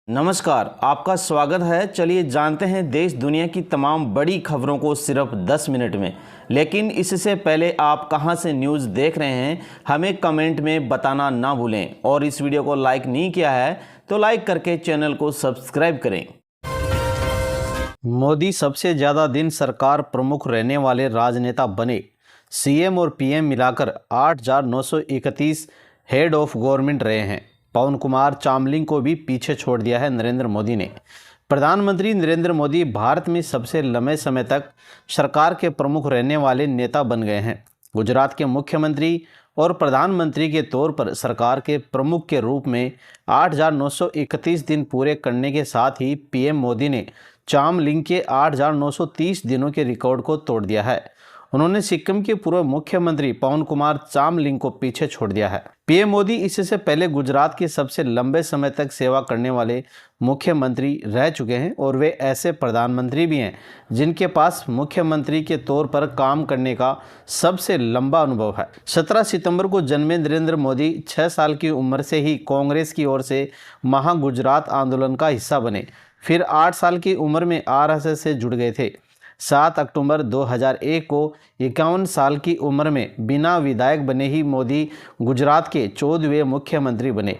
नमस्कार, आपका स्वागत है। चलिए जानते हैं देश दुनिया की तमाम बड़ी खबरों को सिर्फ 10 मिनट में। लेकिन इससे पहले आप कहां से न्यूज़ देख रहे हैं हमें कमेंट में बताना ना भूलें, और इस वीडियो को लाइक नहीं किया है तो लाइक करके चैनल को सब्सक्राइब करें। मोदी सबसे ज़्यादा दिन सरकार प्रमुख रहने वाले राजनेता बने। सीएम और पीएम मिलाकर 8,931 हेड ऑफ गवर्नमेंट रहे हैं। पवन कुमार चामलिंग को भी पीछे छोड़ दिया है नरेंद्र मोदी ने। प्रधानमंत्री नरेंद्र मोदी भारत में सबसे लंबे समय तक सरकार के प्रमुख रहने वाले नेता बन गए हैं। गुजरात के मुख्यमंत्री और प्रधानमंत्री के तौर पर सरकार के प्रमुख के रूप में 8,931 दिन पूरे करने के साथ ही पीएम मोदी ने चामलिंग के 8,930 दिनों के रिकॉर्ड को तोड़ दिया है। उन्होंने सिक्किम के पूर्व मुख्यमंत्री पवन कुमार चामलिंग को पीछे छोड़ दिया है। पीएम मोदी इससे पहले गुजरात के सबसे लंबे समय तक सेवा करने वाले मुख्यमंत्री रह चुके हैं, और वे ऐसे प्रधानमंत्री भी हैं जिनके पास मुख्यमंत्री के तौर पर काम करने का सबसे लंबा अनुभव है। 17 सितंबर को जन्मे नरेंद्र मोदी 6 साल की उम्र से ही कांग्रेस की ओर से महागुजरात आंदोलन का हिस्सा बने। फिर 8 साल की उम्र में आरएसएस से जुड़ गए थे। 7 अक्टूबर 2001 को 51 साल की उम्र में बिना विधायक बने ही मोदी गुजरात के 14वें मुख्यमंत्री बने।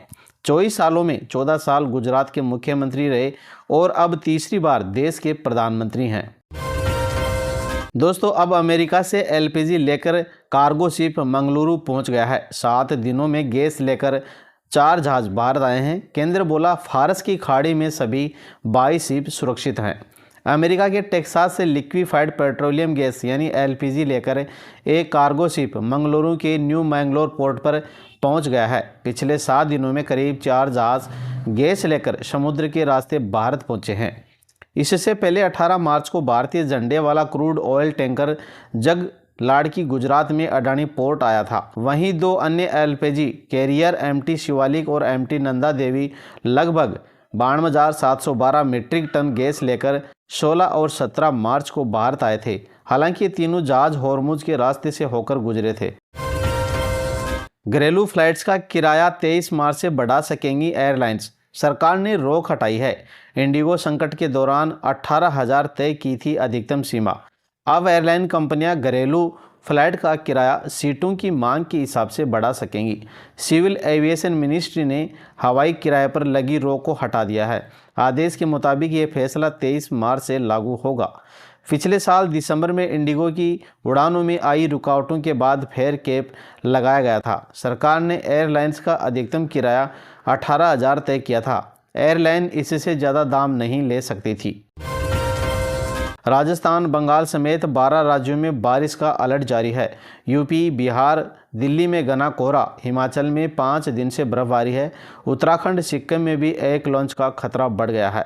24 सालों में 14 साल गुजरात के मुख्यमंत्री रहे और अब तीसरी बार देश के प्रधानमंत्री हैं। दोस्तों, अब अमेरिका से एलपीजी लेकर कार्गो शिप मंगलुरु पहुंच गया है। 7 दिनों में गैस लेकर 4 जहाज भारत आए हैं। केंद्र बोला, फारस की खाड़ी में सभी 22 शिप सुरक्षित हैं। अमेरिका के टेक्सास से लिक्विफाइड पेट्रोलियम गैस यानी एलपीजी लेकर एक कार्गो शिप मंगलुरु के न्यू मैंगलोर पोर्ट पर पहुंच गया है। पिछले 7 दिनों में करीब 4 जहाज गैस लेकर समुद्र के रास्ते भारत पहुंचे हैं। इससे पहले 18 मार्च को भारतीय झंडे वाला क्रूड ऑयल टैंकर जग लाड़की गुजरात में अडानी पोर्ट आया था। वहीं 2 अन्य एलपीजी कैरियर एमटी शिवालिक और एमटी नंदा देवी लगभग 52,712 मीट्रिक टन गैस लेकर 16 और 17 मार्च को भारत आए थे। हालांकि ये तीनों जहाज हॉर्मुज के रास्ते से होकर गुजरे थे। घरेलू फ्लाइट्स का किराया 23 मार्च से बढ़ा सकेंगी एयरलाइंस। सरकार ने रोक हटाई है। इंडिगो संकट के दौरान 18,000 तय की थी अधिकतम सीमा। अब एयरलाइन कंपनियां घरेलू फ्लाइट का किराया सीटों की मांग के हिसाब से बढ़ा सकेंगी। सिविल एविएशन मिनिस्ट्री ने हवाई किराए पर लगी रोक को हटा दिया है। आदेश के मुताबिक ये फैसला 23 मार्च से लागू होगा। पिछले साल दिसंबर में इंडिगो की उड़ानों में आई रुकावटों के बाद फेयर कैप लगाया गया था। सरकार ने एयरलाइंस का अधिकतम किराया 18,000 तय किया था। एयरलाइन इससे ज़्यादा दाम नहीं ले सकती थी। राजस्थान, बंगाल समेत 12 राज्यों में बारिश का अलर्ट जारी है। यूपी, बिहार, दिल्ली में घना कोहरा, हिमाचल में 5 दिन से बर्फबारी है। उत्तराखंड, सिक्किम में भी एक लॉन्च का खतरा बढ़ गया है।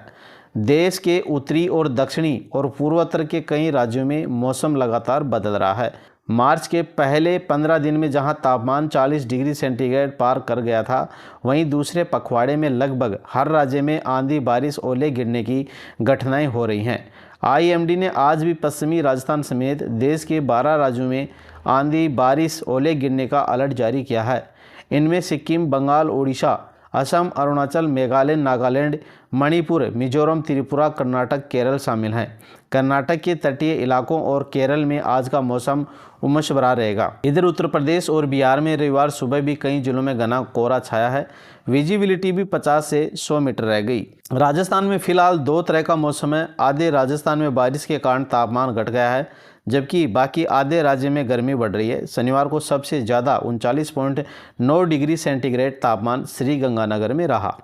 देश के उत्तरी और दक्षिणी और पूर्वोत्तर के कई राज्यों में मौसम लगातार बदल रहा है। मार्च के पहले 15 दिन में जहां तापमान 40 डिग्री सेंटीग्रेड पार कर गया था, वहीं दूसरे पखवाड़े में लगभग हर राज्य में आंधी, बारिश, ओले गिरने की घटनाएं हो रही हैं। आईएमडी ने आज भी पश्चिमी राजस्थान समेत देश के 12 राज्यों में आंधी, बारिश, ओले गिरने का अलर्ट जारी किया है। इनमें सिक्किम, बंगाल, उड़ीसा, असम, अरुणाचल, मेघालय, नागालैंड, मणिपुर, मिजोरम, त्रिपुरा, कर्नाटक, केरल शामिल हैं। कर्नाटक के तटीय इलाकों और केरल में आज का मौसम उमस भरा रहेगा। इधर उत्तर प्रदेश और बिहार में रविवार सुबह भी कई जिलों में घना कोहरा छाया है। विजिबिलिटी भी 50 से 100 मीटर रह गई। राजस्थान में फिलहाल 2 तरह का मौसम है। आधे राजस्थान में बारिश के कारण तापमान घट गया है, जबकि बाकी आधे राज्य में गर्मी बढ़ रही है। शनिवार को सबसे ज़्यादा 39.9 डिग्री सेंटीग्रेड तापमान श्रीगंगानगर में रहा।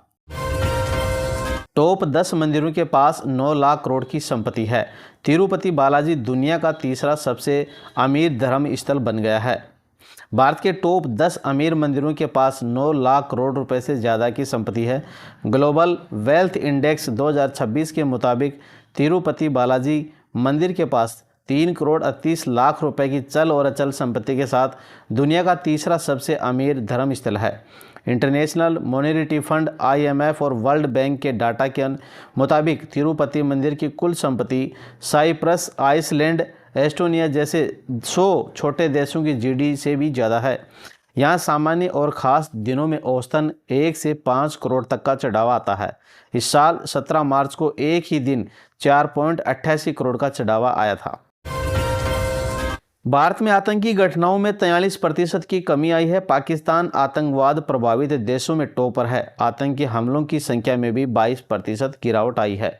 टॉप 10 मंदिरों के पास 9 लाख करोड़ की संपत्ति है। तिरुपति बालाजी दुनिया का तीसरा सबसे अमीर धर्म स्थल बन गया है। भारत के टॉप 10 अमीर मंदिरों के पास 9 लाख करोड़ रुपए से ज़्यादा की संपत्ति है। ग्लोबल वेल्थ इंडेक्स 2026 के मुताबिक तिरुपति बालाजी मंदिर के पास 3 करोड़ 38 लाख रुपए की चल और अचल संपत्ति के साथ दुनिया का तीसरा सबसे अमीर धर्म स्थल है। इंटरनेशनल मॉनेटरी फंड IMF और वर्ल्ड बैंक के डाटा के मुताबिक तिरुपति मंदिर की कुल संपत्ति साइप्रस, आइसलैंड, एस्टोनिया जैसे 100 छोटे देशों की GDP से भी ज़्यादा है। यहाँ सामान्य और ख़ास दिनों में औसतन 1 से 5 करोड़ तक का चढ़ावा आता है। इस साल 17 मार्च को एक ही दिन 4.88 करोड़ का चढ़ावा आया था। भारत में आतंकी घटनाओं में 43% की कमी आई है। पाकिस्तान आतंकवाद प्रभावित देशों में टॉपर है। आतंकी हमलों की संख्या में भी 22% गिरावट आई है।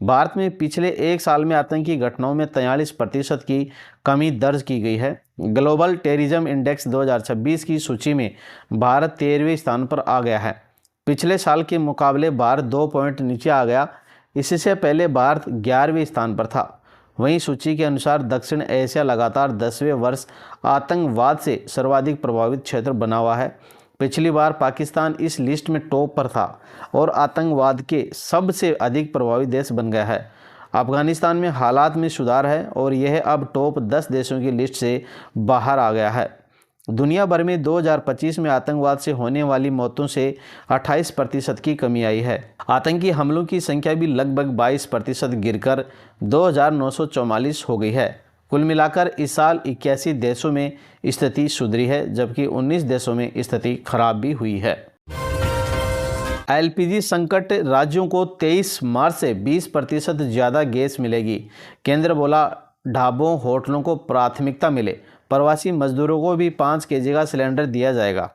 भारत में पिछले एक साल में आतंकी घटनाओं में 43% की कमी दर्ज की गई है। ग्लोबल टेररिज्म इंडेक्स 2026 की सूची में भारत 13वें स्थान पर आ गया है। पिछले साल के मुकाबले भारत 2 पॉइंट नीचे आ गया। इससे पहले भारत 11वें स्थान पर था। वहीं सूची के अनुसार दक्षिण एशिया लगातार 10वें वर्ष आतंकवाद से सर्वाधिक प्रभावित क्षेत्र बना हुआ है। पिछली बार पाकिस्तान इस लिस्ट में टॉप पर था और आतंकवाद के सबसे अधिक प्रभावित देश बन गया है। अफगानिस्तान में हालात में सुधार है और यह अब टॉप 10 देशों की लिस्ट से बाहर आ गया है। दुनिया भर में 2025 में आतंकवाद से होने वाली मौतों से 28% की कमी आई है। आतंकी हमलों की संख्या भी लगभग 22% गिरकर 2,944 हो गई है। कुल मिलाकर इस साल 81 देशों में स्थिति सुधरी है, जबकि 19 देशों में स्थिति खराब भी हुई है। एलपीजी संकट, राज्यों को 23 मार्च से 20% ज़्यादा गैस मिलेगी। केंद्र बोला ढाबों होटलों को प्राथमिकता मिले, प्रवासी मजदूरों को भी 5 केजी का सिलेंडर दिया जाएगा।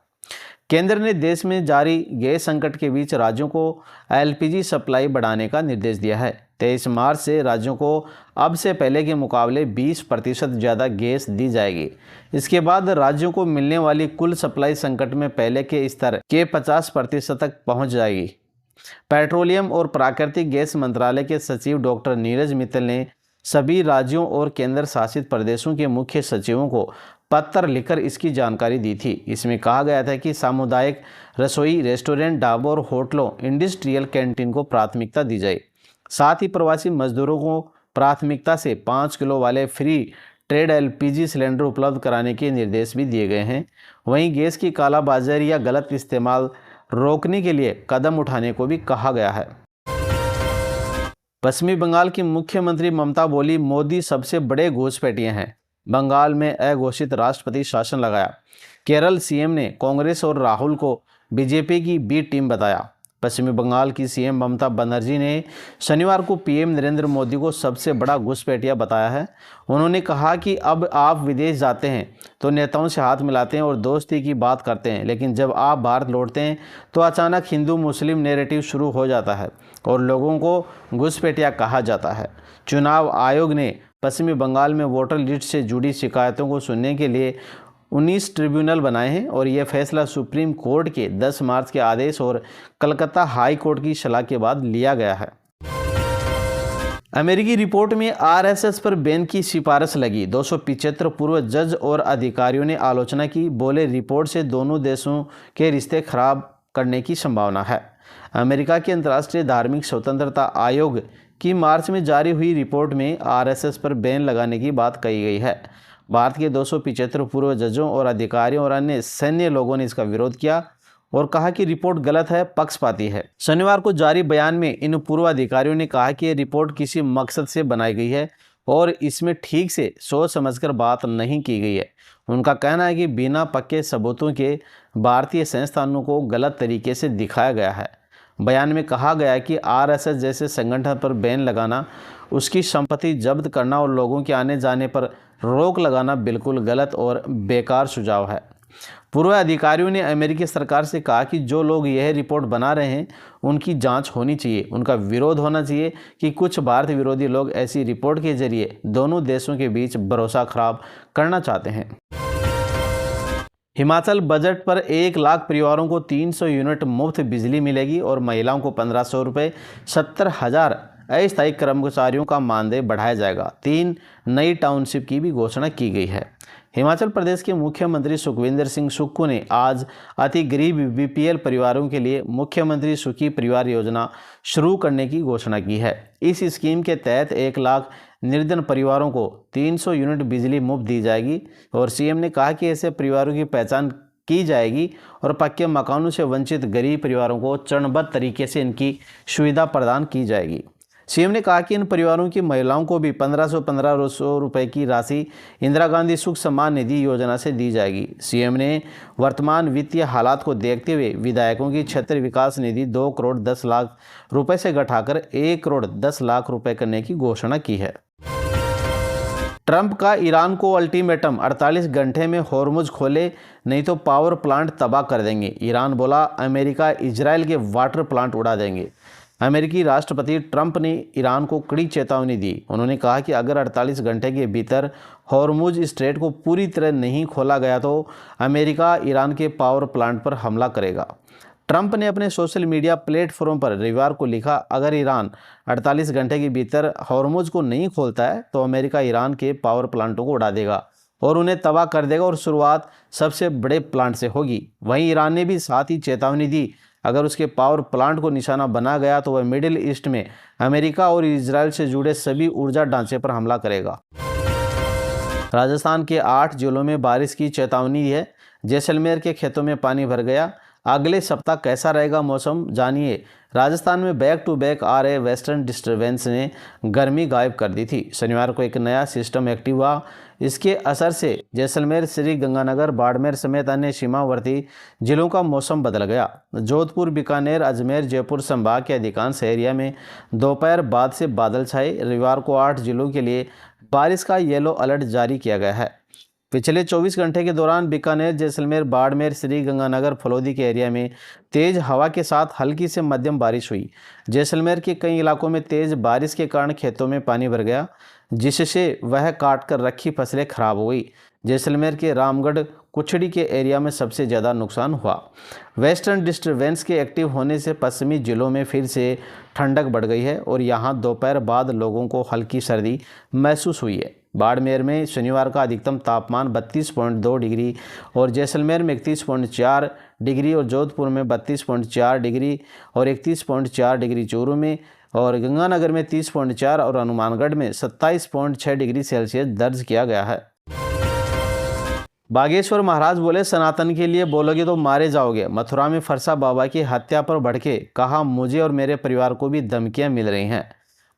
केंद्र ने देश में जारी गैस संकट के बीच राज्यों को एलपीजी सप्लाई बढ़ाने का निर्देश दिया है। 23 मार्च से राज्यों को अब से पहले के मुकाबले 20% ज़्यादा गैस दी जाएगी। इसके बाद राज्यों को मिलने वाली कुल सप्लाई संकट में पहले के स्तर के 50% तक पहुंच जाएगी। पेट्रोलियम और प्राकृतिक गैस मंत्रालय के सचिव डॉक्टर नीरज मित्तल ने सभी राज्यों और केंद्र शासित प्रदेशों के मुख्य सचिवों को पत्र लिखकर इसकी जानकारी दी थी। इसमें कहा गया था कि सामुदायिक रसोई, रेस्टोरेंट, ढाबों और होटलों, इंडस्ट्रियल कैंटीन को प्राथमिकता दी जाए। साथ ही प्रवासी मजदूरों को प्राथमिकता से 5 किलो वाले फ्री ट्रेड एलपीजी सिलेंडर उपलब्ध कराने के निर्देश भी दिए गए हैं। वहीं गैस की कालाबाजारी या गलत इस्तेमाल रोकने के लिए कदम उठाने को भी कहा गया है। पश्चिमी बंगाल की मुख्यमंत्री ममता बोली, मोदी सबसे बड़े घूसपैठिए हैं। बंगाल में अघोषित राष्ट्रपति शासन लगाया। केरल सीएम ने कांग्रेस और राहुल को बीजेपी की बी टीम बताया। पश्चिमी बंगाल की सीएम ममता बनर्जी ने शनिवार को पीएम नरेंद्र मोदी को सबसे बड़ा घुसपैठिया बताया है। उन्होंने कहा कि अब आप विदेश जाते हैं तो नेताओं से हाथ मिलाते हैं और दोस्ती की बात करते हैं, लेकिन जब आप भारत लौटते हैं तो अचानक हिंदू मुस्लिम नैरेटिव शुरू हो जाता है और लोगों को घुसपैठिया कहा जाता है। चुनाव आयोग ने पश्चिमी बंगाल में वोटर लिस्ट से जुड़ी शिकायतों को सुनने के लिए 19 ट्रिब्यूनल बनाए हैं और यह फैसला सुप्रीम कोर्ट के 10 मार्च के आदेश और कलकत्ता हाई कोर्ट की सलाह के बाद लिया गया है। अमेरिकी रिपोर्ट में आरएसएस पर बैन की सिफारिश लगी। 275 पूर्व जज और अधिकारियों ने आलोचना की। बोले रिपोर्ट से दोनों देशों के रिश्ते खराब करने की संभावना है। अमेरिका के अंतर्राष्ट्रीय धार्मिक स्वतंत्रता आयोग की मार्च में जारी हुई रिपोर्ट में आरएसएस पर बैन लगाने की बात कही गई है। भारत के 275 पूर्व जजों और अधिकारियों और अन्य सैन्य लोगों ने इसका विरोध किया और कहा कि रिपोर्ट गलत है, पक्षपाती है। शनिवार को जारी बयान में इन पूर्व अधिकारियों ने कहा कि ये रिपोर्ट किसी मकसद से बनाई गई है और इसमें ठीक से सोच समझकर बात नहीं की गई है। उनका कहना है कि बिना पक्के सबूतों के भारतीय संस्थानों को गलत तरीके से दिखाया गया है। बयान में कहा गया है कि आरएसएस जैसे संगठन पर बैन लगाना, उसकी संपत्ति जब्त करना और लोगों के आने जाने पर रोक लगाना बिल्कुल गलत और बेकार सुझाव है। पूर्व अधिकारियों ने अमेरिकी सरकार से कहा कि जो लोग यह रिपोर्ट बना रहे हैं उनकी जांच होनी चाहिए। उनका विरोध होना चाहिए कि कुछ भारत विरोधी लोग ऐसी रिपोर्ट के जरिए दोनों देशों के बीच भरोसा खराब करना चाहते हैं। हिमाचल बजट पर 1 लाख परिवारों को 300 यूनिट मुफ्त बिजली मिलेगी और महिलाओं को 1500 रुपये, 70,000 अस्थायी कर्मचारियों का मानदेय बढ़ाया जाएगा। 3 नई टाउनशिप की भी घोषणा की गई है। हिमाचल प्रदेश के मुख्यमंत्री सुखविंदर सिंह सुक्खू ने आज अति गरीब बीपीएल परिवारों के लिए मुख्यमंत्री सुखी परिवार योजना शुरू करने की घोषणा की है। इस स्कीम के तहत 1 लाख निर्धन परिवारों को 300 यूनिट बिजली मुफ्त दी जाएगी और सीएम ने कहा कि ऐसे परिवारों की पहचान की जाएगी और पक्के मकानों से वंचित गरीब परिवारों को चरणबद्ध तरीके से इनकी सुविधा प्रदान की जाएगी। सीएम ने कहा कि इन परिवारों की महिलाओं को भी 1500 रुपए की राशि इंदिरा गांधी सुख सम्मान निधि योजना से दी जाएगी। सीएम ने वर्तमान वित्तीय हालात को देखते हुए विधायकों की क्षेत्र विकास निधि 2 करोड़ 10 लाख रुपए से घटाकर 1 करोड़ 10 लाख रुपए करने की घोषणा की है। ट्रंप का ईरान को अल्टीमेटम, 48 घंटे में होर्मुज खोले नहीं तो पावर प्लांट तबाह कर देंगे। ईरान बोला, अमेरिका इजराइल के वाटर प्लांट उड़ा देंगे। अमेरिकी राष्ट्रपति ट्रंप ने ईरान को कड़ी चेतावनी दी। उन्होंने कहा कि अगर 48 घंटे के भीतर होर्मुज स्ट्रेट को पूरी तरह नहीं खोला गया तो अमेरिका ईरान के पावर प्लांट पर हमला करेगा। ट्रंप ने अपने सोशल मीडिया प्लेटफॉर्म पर रविवार को लिखा, अगर ईरान 48 घंटे के भीतर होर्मुज को नहीं खोलता है तो अमेरिका ईरान के पावर प्लांटों को उड़ा देगा और उन्हें तबाह कर देगा और शुरुआत सबसे बड़े प्लांट से होगी। वहीं ईरान ने भी साथ ही चेतावनी दी, अगर उसके पावर प्लांट को निशाना बना गया तो वह मिडिल ईस्ट में अमेरिका और इजराइल से जुड़े सभी ऊर्जा ढांचे पर हमला करेगा। राजस्थान के 8 जिलों में बारिश की चेतावनी है। जैसलमेर के खेतों में पानी भर गया। अगले सप्ताह कैसा रहेगा मौसम, जानिए। राजस्थान में बैक टू बैक आ रहे वेस्टर्न डिस्टर्बेंस ने गर्मी गायब कर दी थी। शनिवार को एक नया सिस्टम एक्टिव हुआ। इसके असर से जैसलमेर, श्री गंगानगर, बाड़मेर समेत अन्य सीमावर्ती जिलों का मौसम बदल गया। जोधपुर, बीकानेर, अजमेर, जयपुर संभाग के अधिकांश एरिया में दोपहर बाद से बादल छाए। रविवार को 8 जिलों के लिए बारिश का येलो अलर्ट जारी किया गया है। पिछले 24 घंटे के दौरान बीकानेर, जैसलमेर, बाड़मेर, श्री गंगानगर, फलौदी के एरिया में तेज हवा के साथ हल्की से मध्यम बारिश हुई। जैसलमेर के कई इलाकों में तेज बारिश के कारण खेतों में पानी भर गया, जिससे वह काट कर रखी फसलें खराब हो गई। जैसलमेर के रामगढ़, कुछड़ी के एरिया में सबसे ज़्यादा नुकसान हुआ। वेस्टर्न डिस्टर्बेंस के एक्टिव होने से पश्चिमी जिलों में फिर से ठंडक बढ़ गई है और यहाँ दोपहर बाद लोगों को हल्की सर्दी महसूस हुई है। बाड़मेर में शनिवार का अधिकतम तापमान 32.2 डिग्री और जैसलमेर में 31.4 डिग्री और जोधपुर में 32.4 डिग्री और 31.4 डिग्री चूरू में और गंगानगर में 30.4 और हनुमानगढ़ में 27.6 डिग्री सेल्सियस दर्ज किया गया है। बागेश्वर महाराज बोले, सनातन के लिए बोलोगे तो मारे जाओगे। मथुरा में फरसा बाबा की हत्या पर भड़के, कहा मुझे और मेरे परिवार को भी धमकियां मिल रही हैं।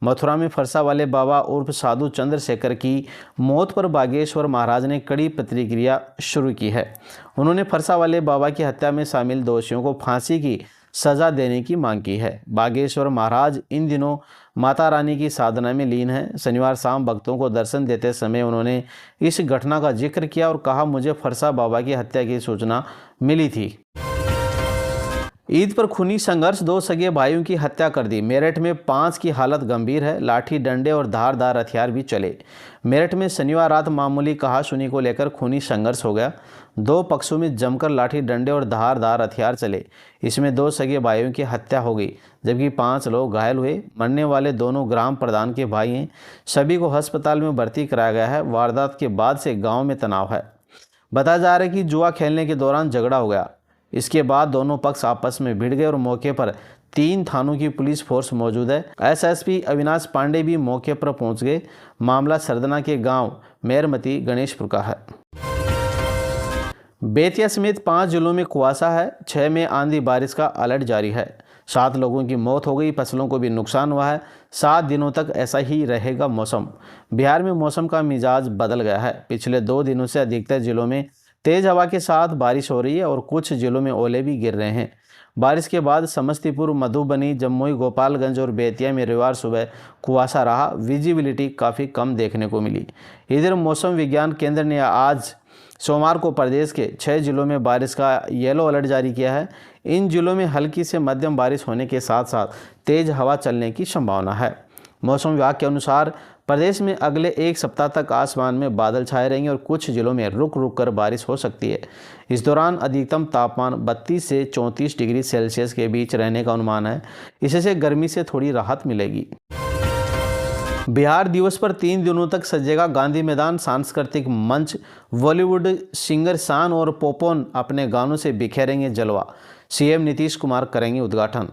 मथुरा में फरसा वाले बाबा उर्फ साधु चंद्रशेखर की मौत पर बागेश्वर महाराज ने कड़ी प्रतिक्रिया शुरू की है। उन्होंने फरसा वाले बाबा की हत्या में शामिल दोषियों को फांसी की सजा देने की मांग की है। बागेश्वर महाराज इन दिनों माता रानी की साधना में लीन हैं। शनिवार शाम भक्तों को दर्शन देते समय उन्होंने इस घटना का जिक्र किया और कहा, मुझे फरसा बाबा की हत्या की सूचना मिली थी। ईद पर खूनी संघर्ष, 2 सगे भाइयों की हत्या कर दी। मेरठ में 5 की हालत गंभीर है। लाठी डंडे और धारदार हथियार भी चले। मेरठ में शनिवार रात मामूली कहासुनी को लेकर खूनी संघर्ष हो गया। 2 पक्षों में जमकर लाठी डंडे और धारदार हथियार चले। इसमें 2 सगे भाइयों की हत्या हो गई जबकि 5 लोग घायल हुए। मरने वाले दोनों ग्राम प्रधान के भाई हैं। सभी को अस्पताल में भर्ती कराया गया है। वारदात के बाद से गाँव में तनाव है। बताया जा रहा है कि जुआ खेलने के दौरान झगड़ा हो गया। इसके बाद दोनों पक्ष आपस में भिड़ गए और मौके पर 3 थानों की पुलिस फोर्स मौजूद है। एसएसपी अविनाश पांडे भी मौके पर पहुंच गए। मामला सरदना के गांव मेरमती गणेशपुर का है। बेतिया समेत 5 जिलों में कुआसा है। 6 में आंधी बारिश का अलर्ट जारी है। 7 लोगों की मौत हो गई। फसलों को भी नुकसान हुआ है। 7 दिनों तक ऐसा ही रहेगा मौसम। बिहार में मौसम का मिजाज बदल गया है। पिछले 2 दिनों से अधिकतर जिलों में तेज हवा के साथ बारिश हो रही है और कुछ जिलों में ओले भी गिर रहे हैं। बारिश के बाद समस्तीपुर, मधुबनी, जमुई, गोपालगंज और बेतिया में रविवार सुबह कुआसा रहा। विजिबिलिटी काफ़ी कम देखने को मिली। इधर मौसम विज्ञान केंद्र ने आज सोमवार को प्रदेश के 6 जिलों में बारिश का येलो अलर्ट जारी किया है। इन जिलों में हल्की से मध्यम बारिश होने के साथ साथ तेज हवा चलने की संभावना है। मौसम विभाग के अनुसार प्रदेश में अगले 1 सप्ताह तक आसमान में बादल छाए रहेंगे और कुछ जिलों में रुक रुक कर बारिश हो सकती है। इस दौरान अधिकतम तापमान 32 से 34 डिग्री सेल्सियस के बीच रहने का अनुमान है। इससे गर्मी से थोड़ी राहत मिलेगी। बिहार दिवस पर 3 दिनों तक सजेगा गांधी मैदान। सांस्कृतिक मंच, बॉलीवुड सिंगर शान और पोपोन अपने गानों से बिखेरेंगे जलवा। सीएम नीतीश कुमार करेंगे उद्घाटन।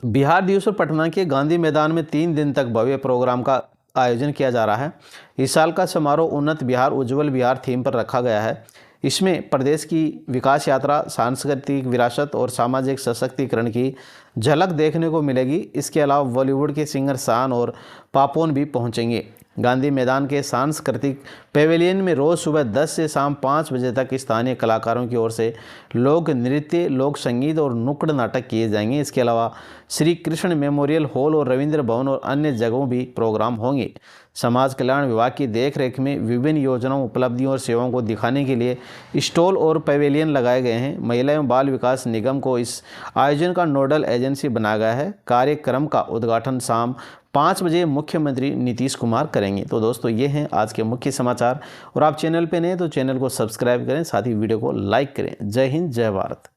बिहार दिवस पर पटना के गांधी मैदान में 3 दिन तक भव्य प्रोग्राम का आयोजन किया जा रहा है। इस साल का समारोह उन्नत बिहार, उज्जवल बिहार थीम पर रखा गया है। इसमें प्रदेश की विकास यात्रा, सांस्कृतिक विरासत और सामाजिक सशक्तिकरण की झलक देखने को मिलेगी। इसके अलावा बॉलीवुड के सिंगर शान और पापोन भी पहुंचेंगे। गांधी मैदान के सांस्कृतिक पेवेलियन में रोज़ सुबह 10 से शाम 5 बजे तक स्थानीय कलाकारों की ओर से लोक नृत्य, लोक संगीत और नुक्कड़ नाटक किए जाएंगे। इसके अलावा श्री कृष्ण मेमोरियल हॉल और रविंद्र भवन और अन्य जगहों भी प्रोग्राम होंगे। समाज कल्याण विभाग की देखरेख में विभिन्न योजनाओं, उपलब्धियों और सेवाओं को दिखाने के लिए स्टॉल और पेवेलियन लगाए गए हैं। महिला एवं बाल विकास निगम को इस आयोजन का नोडल एजेंसी बनाया गया है। कार्यक्रम का उद्घाटन शाम 5 बजे मुख्यमंत्री नीतीश कुमार करेंगे। तो दोस्तों, ये हैं आज के मुख्य समाचार, और आप चैनल पे नए तो चैनल को सब्सक्राइब करें, साथ ही वीडियो को लाइक करें। जय हिंद, जय भारत।